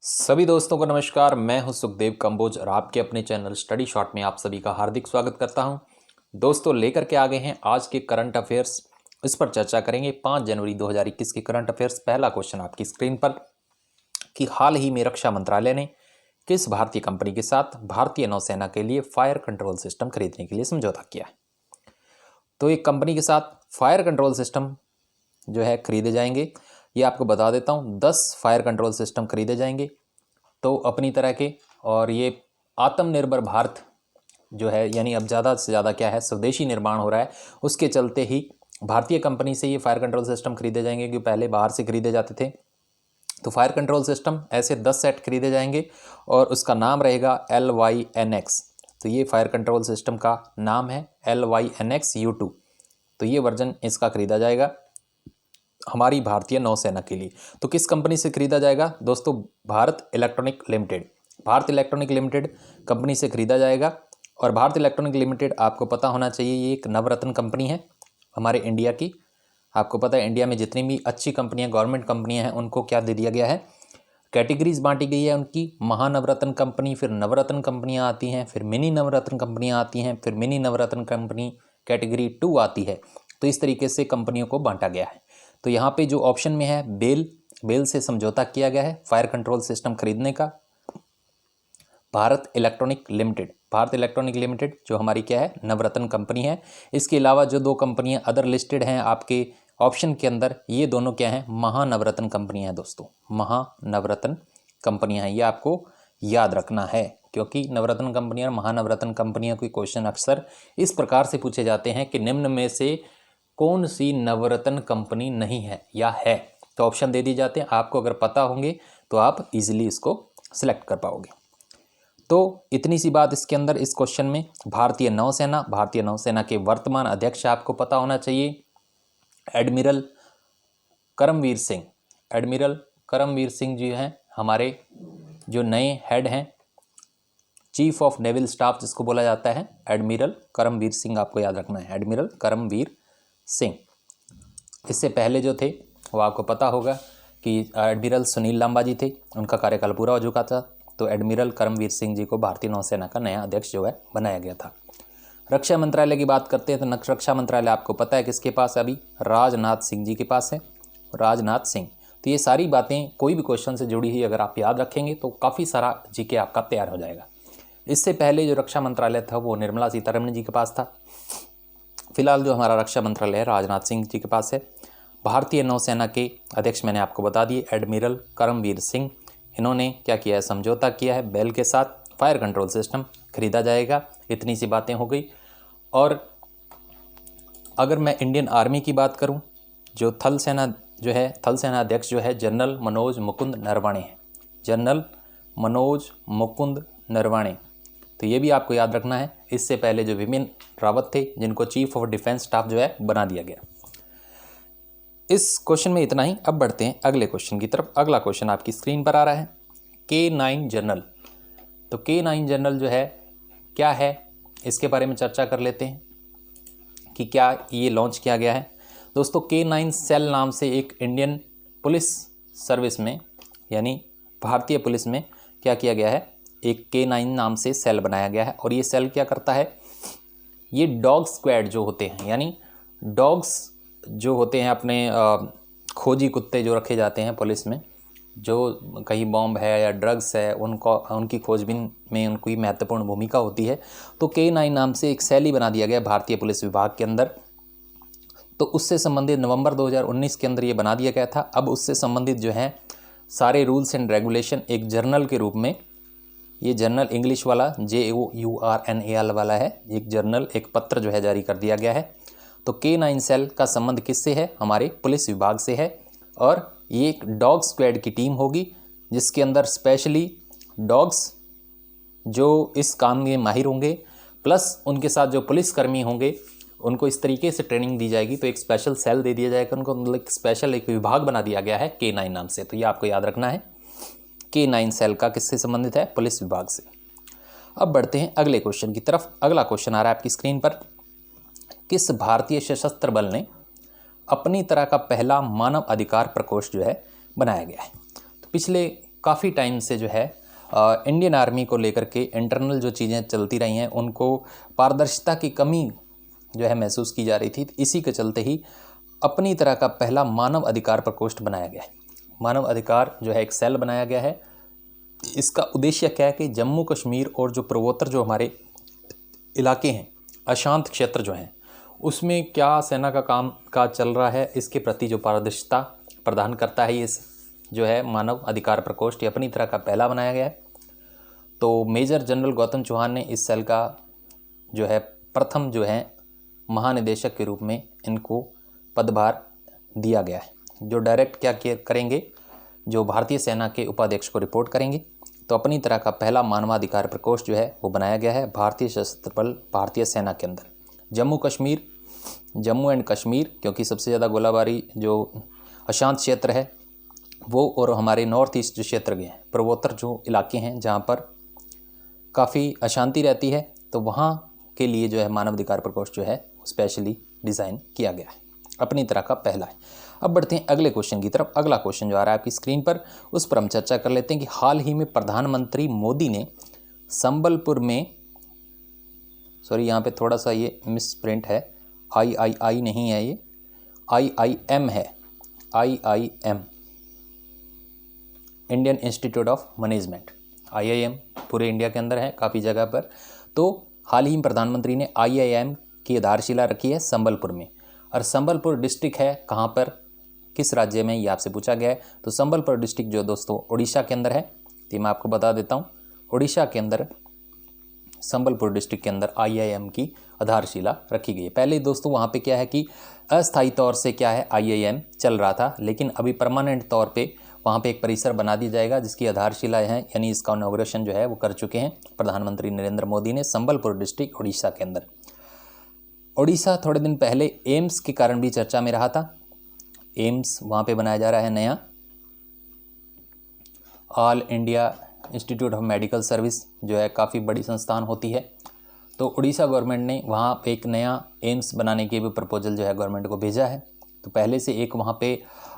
सभी दोस्तों को नमस्कार। मैं हूं सुखदेव कंबोज और आपके अपने चैनल स्टडी शॉर्ट में आप सभी का हार्दिक स्वागत करता हूं। दोस्तों लेकर के आ गए हैं आज के करंट अफेयर्स। इस पर चर्चा करेंगे 5 जनवरी 2021 के करंट अफेयर्स। पहला क्वेश्चन आपकी स्क्रीन पर कि हाल ही में रक्षा मंत्रालय ने किस भारतीय कंपनी के साथ भारतीय नौसेना के लिए फायर कंट्रोल सिस्टम खरीदने के लिए समझौता किया है। तो एक कंपनी के साथ फायर कंट्रोल सिस्टम जो है खरीदे जाएंगे। ये आपको बता देता हूँ, 10 फायर कंट्रोल सिस्टम खरीदे जाएंगे तो अपनी तरह के। और ये आत्मनिर्भर भारत जो है, यानी अब ज़्यादा से ज़्यादा क्या है, स्वदेशी निर्माण हो रहा है। उसके चलते ही भारतीय कंपनी से ये फायर कंट्रोल सिस्टम खरीदे जाएंगे, क्योंकि पहले बाहर से खरीदे जाते थे। तो फायर कंट्रोल सिस्टम ऐसे 10 सेट खरीदे जाएंगे और उसका नाम रहेगा LYNX। तो ये फायर कंट्रोल सिस्टम का नाम है LYNX U2। तो ये वर्जन इसका खरीदा जाएगा हमारी भारतीय नौसेना के लिए। तो किस कंपनी से खरीदा जाएगा दोस्तों? Bharat electronic limited. Bharat electronic limited company से खरीदा जाएगा। और भारत इलेक्ट्रॉनिक लिमिटेड आपको पता होना चाहिए, ये एक नवरत्न कंपनी है हमारे इंडिया की। आपको पता है इंडिया में जितनी भी अच्छी कंपनियां, गवर्नमेंट कंपनियां हैं, उनको क्या दे दिया गया है, कैटेगरीज बांटी गई है उनकी। महानवरत्न कंपनी, फिर नवरत्न कंपनियां आती हैं, फिर मिनी नवरत्न कंपनियां आती हैं, फिर मिनी नवरत्न कंपनी कैटेगरी 2 आती है। तो इस तरीके से कंपनियों को बांटा गया है। तो यहाँ पे जो ऑप्शन में है बेल से समझौता किया गया है फायर कंट्रोल सिस्टम खरीदने का। भारत इलेक्ट्रॉनिक लिमिटेड जो हमारी क्या है, नवरत्न कंपनी है। इसके अलावा जो 2 कंपनियां अदर लिस्टेड हैं आपके ऑप्शन के अंदर, ये दोनों क्या हैं, महानवरत्न कंपनियां हैं दोस्तों। महानवरत्न कंपनियां हैं, ये आपको याद रखना है, क्योंकि नवरत्न कंपनियां और महानवरत्न कंपनियों के क्वेश्चन अक्सर इस प्रकार से पूछे जाते हैं कि निम्न में से कौन सी नवरत्न कंपनी नहीं है या है। तो ऑप्शन दे दिए जाते हैं, आपको अगर पता होंगे तो आप इजीली इसको सिलेक्ट कर पाओगे। तो इतनी सी बात इसके अंदर, इस क्वेश्चन में। भारतीय नौसेना के वर्तमान अध्यक्ष आपको पता होना चाहिए, एडमिरल करमवीर सिंह। एडमिरल करमवीर सिंह जी हैं हमारे जो नए हेड हैं, चीफ ऑफ नेवल स्टाफ जिसको बोला जाता है, एडमिरल करमवीर सिंह। आपको याद रखना है, एडमिरल करमवीर सिंह। इससे पहले जो थे वो आपको पता होगा कि एडमिरल सुनील लांबा जी थे, उनका कार्यकाल पूरा हो चुका था। तो एडमिरल करमवीर सिंह जी को भारतीय नौसेना का नया अध्यक्ष जो है बनाया गया था। रक्षा मंत्रालय की बात करते हैं तो रक्षा मंत्रालय आपको पता है किसके पास है अभी? राजनाथ सिंह जी के पास है, राजनाथ सिंह। तो ये सारी बातें कोई भी क्वेश्चन से जुड़ी हुई अगर आप याद रखेंगे तो काफ़ी सारा जीके आपका तैयार हो जाएगा। इससे पहले जो रक्षा मंत्रालय था वो निर्मला सीतारमण जी के पास था। फिलहाल जो हमारा रक्षा मंत्रालय है राजनाथ सिंह जी के पास है। भारतीय नौसेना के अध्यक्ष मैंने आपको बता दिए, एडमिरल करमवीर सिंह। इन्होंने क्या किया है, समझौता किया है बेल के साथ, फायर कंट्रोल सिस्टम खरीदा जाएगा। इतनी सी बातें हो गई। और अगर मैं इंडियन आर्मी की बात करूं, जो थल सेना अध्यक्ष जो है जनरल मनोज मुकुंद नरवणे हैं। जनरल मनोज मुकुंद नरवणे। तो ये भी आपको याद रखना है। इससे पहले जो विपिन रावत थे, जिनको चीफ ऑफ डिफेंस स्टाफ जो है बना दिया गया। इस क्वेश्चन में इतना ही। अब बढ़ते हैं अगले क्वेश्चन की तरफ। अगला क्वेश्चन आपकी स्क्रीन पर आ रहा है, K9 जनरल। तो K9 जनरल जो है क्या है, इसके बारे में चर्चा कर लेते हैं कि क्या ये लॉन्च किया गया है। दोस्तों K9 सेल नाम से एक इंडियन पुलिस सर्विस में, यानी भारतीय पुलिस में क्या किया गया है, एक K9 नाम से सेल बनाया गया है। और ये सेल क्या करता है, ये डॉग स्क्वाड जो होते हैं, यानी डॉग्स जो होते हैं अपने खोजी कुत्ते जो रखे जाते हैं पुलिस में, जो कहीं बॉम्ब है या ड्रग्स है, उनकी खोजबीन में उनकी महत्वपूर्ण भूमिका होती है। तो K9 नाम से एक सेल ही बना दिया गया भारतीय पुलिस विभाग के अंदर। तो उससे संबंधित नवंबर 2019 के अंदर ये बना दिया गया था। अब उससे संबंधित जो है सारे रूल्स एंड रेगुलेशन एक जर्नल के रूप में, ये जर्नल इंग्लिश वाला JOURNAL वाला है, एक जर्नल, एक पत्र जो है जारी कर दिया गया है। तो K9 सेल का संबंध किससे है, हमारे पुलिस विभाग से है। और ये एक डॉग स्क्वाड की टीम होगी, जिसके अंदर स्पेशली डॉग्स जो इस काम में माहिर होंगे, प्लस उनके साथ जो पुलिसकर्मी होंगे उनको इस तरीके से ट्रेनिंग दी जाएगी। तो एक स्पेशल सेल दे दिया जाएगा उनको, मतलब स्पेशल एक विभाग बना दिया गया है K9 नाम से। तो ये आपको याद रखना है, K9 सेल का किससे संबंधित है, पुलिस विभाग से। अब बढ़ते हैं अगले क्वेश्चन की तरफ। अगला क्वेश्चन आ रहा है आपकी स्क्रीन पर, किस भारतीय सशस्त्र बल ने अपनी तरह का पहला मानव अधिकार प्रकोष्ठ जो है बनाया गया है। तो पिछले काफ़ी टाइम से जो है इंडियन आर्मी को लेकर के इंटरनल जो चीज़ें चलती रही हैं उनको पारदर्शिता की कमी जो है महसूस की जा रही थी। इसी के चलते ही अपनी तरह का पहला मानव अधिकार प्रकोष्ठ बनाया गया है। मानव अधिकार जो है एक सेल बनाया गया है। इसका उद्देश्य क्या है कि जम्मू कश्मीर और जो पूर्वोत्तर जो हमारे इलाके हैं, अशांत क्षेत्र जो हैं, उसमें क्या सेना का काम काज चल रहा है, इसके प्रति जो पारदर्शिता प्रदान करता है ये जो है मानव अधिकार प्रकोष्ठ, ये अपनी तरह का पहला बनाया गया है। तो मेजर जनरल गौतम चौहान ने इस सेल का जो है प्रथम जो है महानिदेशक के रूप में इनको पदभार दिया गया है, जो डायरेक्ट क्या करेंगे, जो भारतीय सेना के उपाध्यक्ष को रिपोर्ट करेंगे। तो अपनी तरह का पहला मानवाधिकार प्रकोष्ठ जो है वो बनाया गया है भारतीय सशस्त्र बल भारतीय सेना के अंदर। जम्मू एंड कश्मीर, क्योंकि सबसे ज़्यादा गोलाबारी जो अशांत क्षेत्र है वो, और हमारे नॉर्थ ईस्ट जो क्षेत्र के हैं, पूर्वोत्तर जो इलाके हैं जहाँ पर काफ़ी अशांति रहती है, तो वहाँ के लिए जो है मानवाधिकार प्रकोष्ठ जो है स्पेशली डिज़ाइन किया गया है, अपनी तरह का पहला है। अब बढ़ते हैं अगले क्वेश्चन की तरफ। अगला क्वेश्चन जो आ रहा है आपकी स्क्रीन पर, उस पर हम चर्चा कर लेते हैं कि हाल ही में प्रधानमंत्री मोदी ने संबलपुर में, सॉरी यहाँ पे थोड़ा सा ये मिस प्रिंट है, आई नहीं है, ये IIM है, IIM Indian institute of management. IIM पूरे इंडिया के अंदर है काफ़ी जगह पर। तो हाल ही में प्रधानमंत्री ने IIM की आधारशिला रखी है संबलपुर में, और संबलपुर डिस्ट्रिक्ट है कहाँ पर, किस राज्य में, ये आपसे पूछा गया है। तो संबलपुर डिस्ट्रिक्ट जो दोस्तों उड़ीसा के अंदर है, तो मैं आपको बता देता हूँ, उड़ीसा के अंदर संबलपुर डिस्ट्रिक्ट के अंदर IIM की आधारशिला रखी गई है। पहले दोस्तों वहाँ पे क्या है कि अस्थायी तौर से क्या है IIM चल रहा था, लेकिन अभी परमानेंट तौर पे वहाँ पे एक परिसर बना दिया जाएगा जिसकी आधारशिला है, यानी इसका इनॉग्रेशन जो है वो कर चुके हैं प्रधानमंत्री नरेंद्र मोदी ने संबलपुर डिस्ट्रिक्ट उड़ीसा के अंदर। उड़ीसा थोड़े दिन पहले एम्स के कारण भी चर्चा में रहा था। एम्स वहाँ पे बनाया जा रहा है नया, all India institute of medical service, जो है काफ़ी बड़ी संस्थान होती है। तो उड़ीसा गवर्नमेंट ने वहाँ पे एक नया एम्स बनाने की भी प्रपोजल जो है गवर्नमेंट को भेजा है। तो पहले से एक वहाँ पे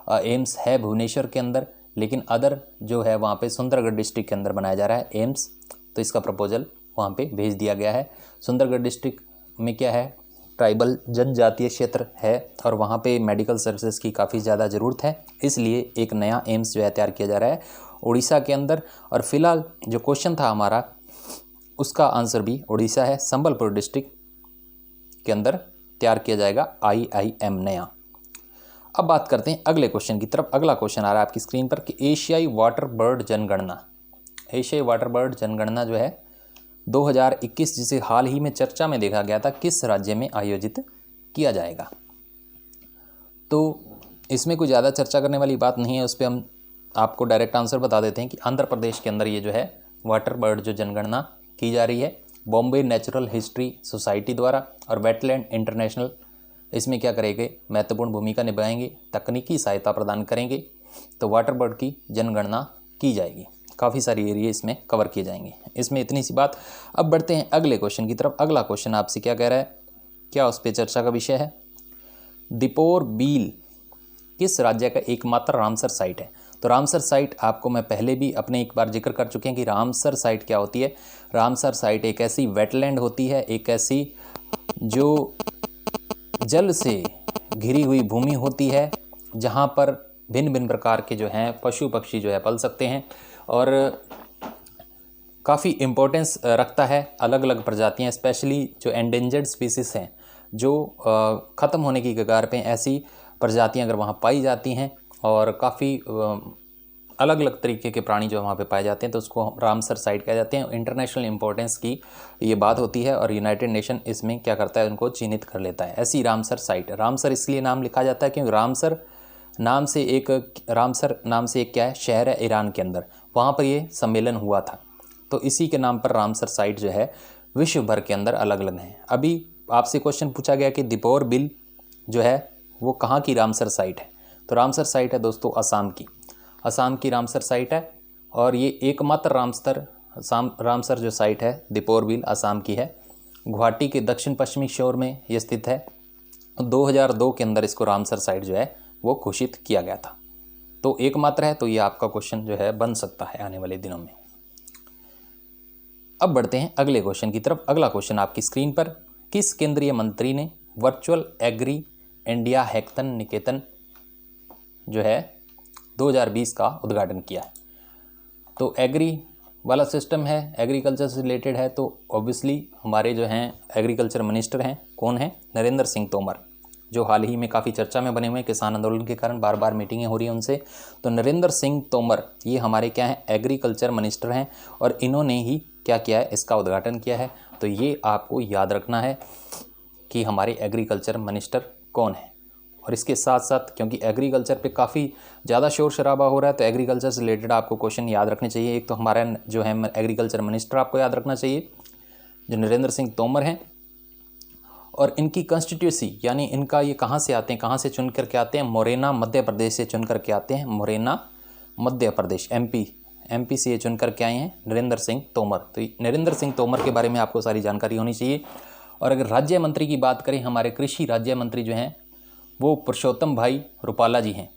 एम्स है भुवनेश्वर के अंदर, लेकिन अदर जो है वहाँ पे सुंदरगढ़ डिस्ट्रिक्ट के अंदर बनाया जा रहा है एम्स। तो इसका प्रपोजल वहाँ पे भेज दिया गया है। सुंदरगढ़ डिस्ट्रिक्ट में क्या है, ट्राइबल जनजातीय क्षेत्र है और वहाँ पे मेडिकल सर्विसेज की काफ़ी ज़्यादा ज़रूरत है, इसलिए एक नया एम्स जो है तैयार किया जा रहा है उड़ीसा के अंदर। और फिलहाल जो क्वेश्चन था हमारा उसका आंसर भी उड़ीसा है, संबलपुर डिस्ट्रिक्ट के अंदर तैयार किया जाएगा IIM नया। अब बात करते हैं अगले क्वेश्चन की तरफ। अगला क्वेश्चन आ रहा है आपकी स्क्रीन पर कि एशियाई वाटर बर्ड जनगणना, एशियाई वाटर बर्ड जनगणना जो है 2021, जिसे हाल ही में चर्चा में देखा गया था, किस राज्य में आयोजित किया जाएगा। तो इसमें कोई ज़्यादा चर्चा करने वाली बात नहीं है, उस पर हम आपको डायरेक्ट आंसर बता देते हैं कि आंध्र प्रदेश के अंदर ये जो है वाटर बर्ड जो जनगणना की जा रही है बॉम्बे नेचुरल हिस्ट्री सोसाइटी द्वारा, और वेटलैंड इंटरनेशनल इसमें क्या करेंगे, महत्वपूर्ण भूमिका निभाएंगे, तकनीकी सहायता प्रदान करेंगे। तो वाटर बर्ड की जनगणना की जाएगी, काफ़ी सारी एरिया इसमें कवर किए जाएंगे। इसमें इतनी सी बात। अब बढ़ते हैं अगले क्वेश्चन की तरफ। अगला क्वेश्चन आपसे क्या कह रहा है, क्या उस पर चर्चा का विषय है, दीपोर बील किस राज्य का एकमात्र रामसर साइट है। तो रामसर साइट आपको मैं पहले भी अपने एक बार जिक्र कर चुके हैं कि रामसर साइट क्या होती है। रामसर साइट एक ऐसी वेटलैंड होती है, एक ऐसी जो जल से घिरी हुई भूमि होती है जहाँ पर भिन्न भिन्न प्रकार के जो हैं पशु पक्षी जो है पल सकते हैं, और काफ़ी इम्पोर्टेंस रखता है। अलग अलग प्रजातियाँ, स्पेशली जो एंडेंजर्ड स्पीसीज हैं, जो ख़त्म होने की कगार पे, ऐसी प्रजातियाँ अगर वहाँ पाई जाती हैं और काफ़ी अलग अलग तरीके के प्राणी जो वहाँ पे पाए जाते हैं, तो उसको रामसर साइट कह जाते हैं। इंटरनेशनल इंपॉर्टेंस की ये बात होती है और यूनाइटेड नेशन इसमें क्या करता है, उनको चिन्हित कर लेता है। ऐसी रामसर साइट, रामसर इसलिए नाम लिखा जाता है क्योंकि रामसर नाम से एक क्या है, शहर है ईरान के अंदर, वहाँ पर ये सम्मेलन हुआ था। तो इसी के नाम पर रामसर साइट जो है विश्व भर के अंदर अलग अलग हैं। अभी आपसे क्वेश्चन पूछा गया कि दीपोर बिल जो है वो कहाँ की रामसर साइट है। तो रामसर साइट है दोस्तों असम की रामसर साइट है, और ये एकमात्र रामसर जो साइट है दीपोर बिल असम की है। गुवाहाटी के दक्षिण पश्चिमी शोर में ये स्थित है। 2002 के अंदर इसको रामसर साइट जो है वो घोषित किया गया था। तो एकमात्र है, तो ये आपका क्वेश्चन जो है बन सकता है आने वाले दिनों में। अब बढ़ते हैं अगले क्वेश्चन की तरफ। अगला क्वेश्चन आपकी स्क्रीन पर, किस केंद्रीय मंत्री ने वर्चुअल एग्री इंडिया हैकेथन निकेतन जो है 2020 का उद्घाटन किया है? तो एग्री वाला सिस्टम है, एग्रीकल्चर से रिलेटेड है, तो ऑब्वियसली हमारे जो हैं एग्रीकल्चर मिनिस्टर हैं, कौन है? नरेंद्र सिंह तोमर, जो हाल ही में काफ़ी चर्चा में बने हुए हैं, किसान आंदोलन के कारण बार बार मीटिंगें हो रही हैं उनसे। तो नरेंद्र सिंह तोमर ये हमारे क्या हैं? एग्रीकल्चर मिनिस्टर हैं, और इन्होंने ही क्या किया है? इसका उद्घाटन किया है। तो ये आपको याद रखना है कि हमारे एग्रीकल्चर मिनिस्टर कौन है। और इसके साथ साथ क्योंकि एग्रीकल्चर पे काफ़ी ज़्यादा शोर शराबा हो रहा है, तो एग्रीकल्चर से रिलेटेड आपको क्वेश्चन याद रखने चाहिए। एक तो हमारा जो है एग्रीकल्चर मिनिस्टर आपको याद रखना चाहिए, जो नरेंद्र सिंह तोमर हैं, और इनकी कॉन्स्टिट्यूंसी यानी इनका ये कहाँ से आते हैं, कहाँ से चुन करके आते हैं? मुरैना मध्य प्रदेश से चुन करके आते हैं। मुरैना मध्य प्रदेश, एमपी से ये चुन करके आए हैं नरेंद्र सिंह तोमर। तो नरेंद्र सिंह तोमर के बारे में आपको सारी जानकारी होनी चाहिए। और अगर राज्य मंत्री की बात करें, हमारे कृषि राज्य मंत्री जो हैं वो पुरुषोत्तम भाई रूपाला जी हैं।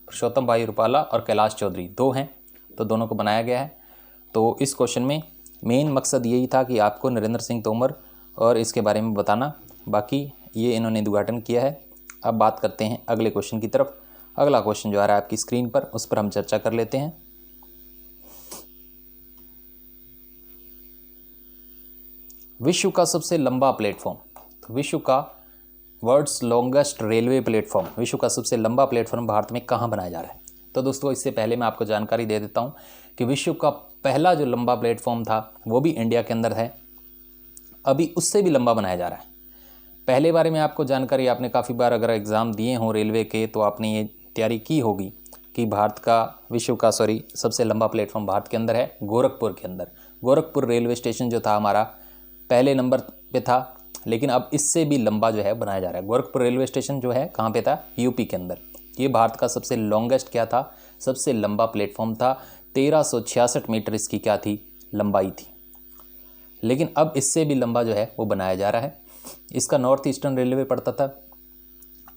पुरुषोत्तम भाई रूपाला और कैलाश चौधरी दो हैं, तो दोनों को बनाया गया है। तो इस क्वेश्चन में मेन मकसद यही था कि आपको नरेंद्र सिंह तोमर और इसके बारे में बताना, बाकी ये इन्होंने उद्घाटन किया है। अब बात करते हैं अगले क्वेश्चन की तरफ। अगला क्वेश्चन जो आ रहा है आपकी स्क्रीन पर, उस पर हम चर्चा कर लेते हैं। विश्व का सबसे लंबा प्लेटफॉर्म, तो विश्व का वर्ल्ड्स लॉन्गेस्ट रेलवे प्लेटफॉर्म, विश्व का सबसे लंबा प्लेटफॉर्म भारत में कहाँ बनाया जा रहा है? तो दोस्तों इससे पहले मैं आपको जानकारी दे देता हूँ कि विश्व का पहला जो लंबा प्लेटफॉर्म था वो भी इंडिया के अंदर है, अभी उससे भी लंबा बनाया जा रहा है। पहले बारे में आपको जानकारी, आपने काफ़ी बार अगर एग्ज़ाम दिए हों रेलवे के, तो आपने ये तैयारी की होगी कि विश्व का सबसे लंबा प्लेटफॉर्म भारत के अंदर है, गोरखपुर के अंदर। गोरखपुर रेलवे स्टेशन जो था हमारा पहले नंबर पे था, लेकिन अब इससे भी लंबा जो है बनाया जा रहा है। गोरखपुर रेलवे स्टेशन जो है कहाँ पे था? यूपी के अंदर। ये भारत का सबसे लॉन्गेस्ट क्या था? सबसे लंबा प्लेटफॉर्म था। 1366 मीटर इसकी क्या थी? लंबाई थी। लेकिन अब इससे भी लंबा जो है वो बनाया जा रहा है। इसका नॉर्थ ईस्टर्न रेलवे पड़ता था।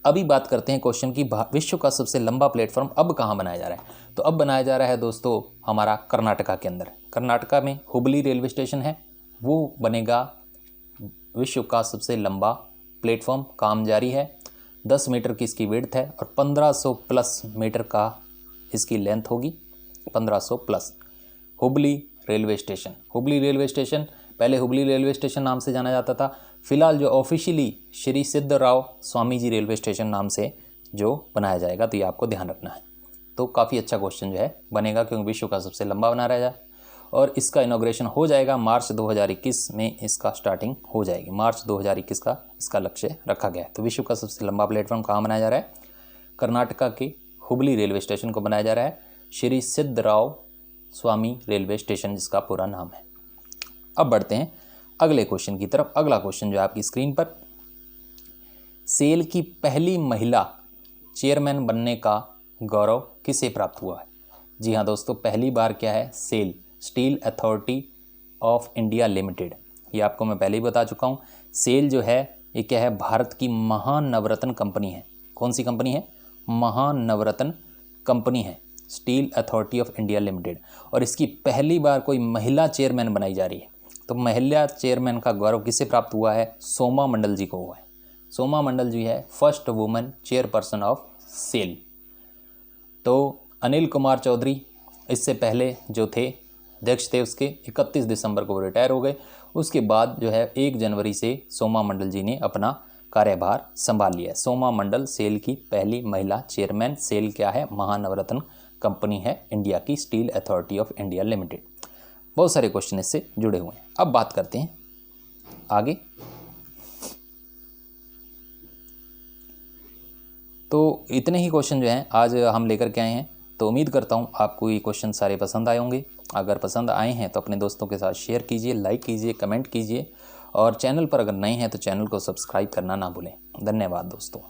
अभी बात करते हैं क्वेश्चन की, विश्व का सबसे लंबा प्लेटफॉर्म अब कहाँ बनाया जा रहा है? तो अब बनाया जा रहा है दोस्तों हमारा कर्नाटका के अंदर। कर्नाटका में हुबली रेलवे स्टेशन है, वो बनेगा विश्व का सबसे लंबा प्लेटफॉर्म। काम जारी है। 10 मीटर की इसकी विड्थ है और 1500 प्लस मीटर का इसकी लेंथ होगी, 1500 plus. Hubli railway station, Hubli railway station पहले हुबली रेलवे स्टेशन नाम से जाना जाता था, फिलहाल जो officially Shri सिद्धराव Swami ji railway station नाम से जो बनाया जाएगा, तो ये आपको ध्यान रखना है। तो काफ़ी अच्छा क्वेश्चन जो है बनेगा, क्योंकि विश्व का सबसे लंबा बना रहा है, और इसका इनॉग्रेशन हो जाएगा मार्च 2021 में, इसका स्टार्टिंग हो जाएगी। मार्च 2021 का इसका लक्ष्य रखा गया है। तो विश्व का सबसे लंबा प्लेटफॉर्म कहाँ बनाया जा रहा है? कर्नाटका के हुबली रेलवे स्टेशन को बनाया जा रहा है, श्री सिद्धराव स्वामी रेलवे स्टेशन जिसका पूरा नाम है। अब बढ़ते हैं अगले क्वेश्चन की तरफ। अगला क्वेश्चन जो है आपकी स्क्रीन पर, सेल की पहली महिला चेयरमैन बनने का गौरव किसे प्राप्त हुआ है? जी हाँ दोस्तों, पहली बार क्या है? SAIL, steel authority of India limited, ये आपको मैं पहले ही बता चुका हूँ। सेल जो है ये क्या है? भारत की महानवरत्न कंपनी है। कौन सी कंपनी है? महानवरत्न कंपनी है, steel authority of India limited. और इसकी पहली बार कोई महिला चेयरमैन बनाई जा रही है। तो महिला चेयरमैन का गौरव किसे प्राप्त हुआ है? सोमा मंडल जी को हुआ है। सोमा मंडल जी है first women chairperson of SAIL. तो अनिल कुमार चौधरी इससे पहले जो थे अध्यक्ष थे, उसके 31 दिसंबर को वो रिटायर हो गए। उसके बाद जो है 1 जनवरी से सोमा मंडल जी ने अपना कार्यभार संभाल लिया। सोमा मंडल सेल की पहली महिला चेयरमैन। सेल क्या है? महानवरत्न कंपनी है इंडिया की, steel authority of India limited. बहुत सारे क्वेश्चन इससे जुड़े हुए हैं। अब बात करते हैं आगे। तो इतने ही क्वेश्चन जो हैं आज हम लेकर के आए हैं। तो उम्मीद करता हूँ आपको ये क्वेश्चन सारे पसंद आए होंगे। अगर पसंद आए हैं तो अपने दोस्तों के साथ शेयर कीजिए, लाइक कीजिए, कमेंट कीजिए, और चैनल पर अगर नए हैं तो चैनल को सब्सक्राइब करना ना भूलें। धन्यवाद दोस्तों।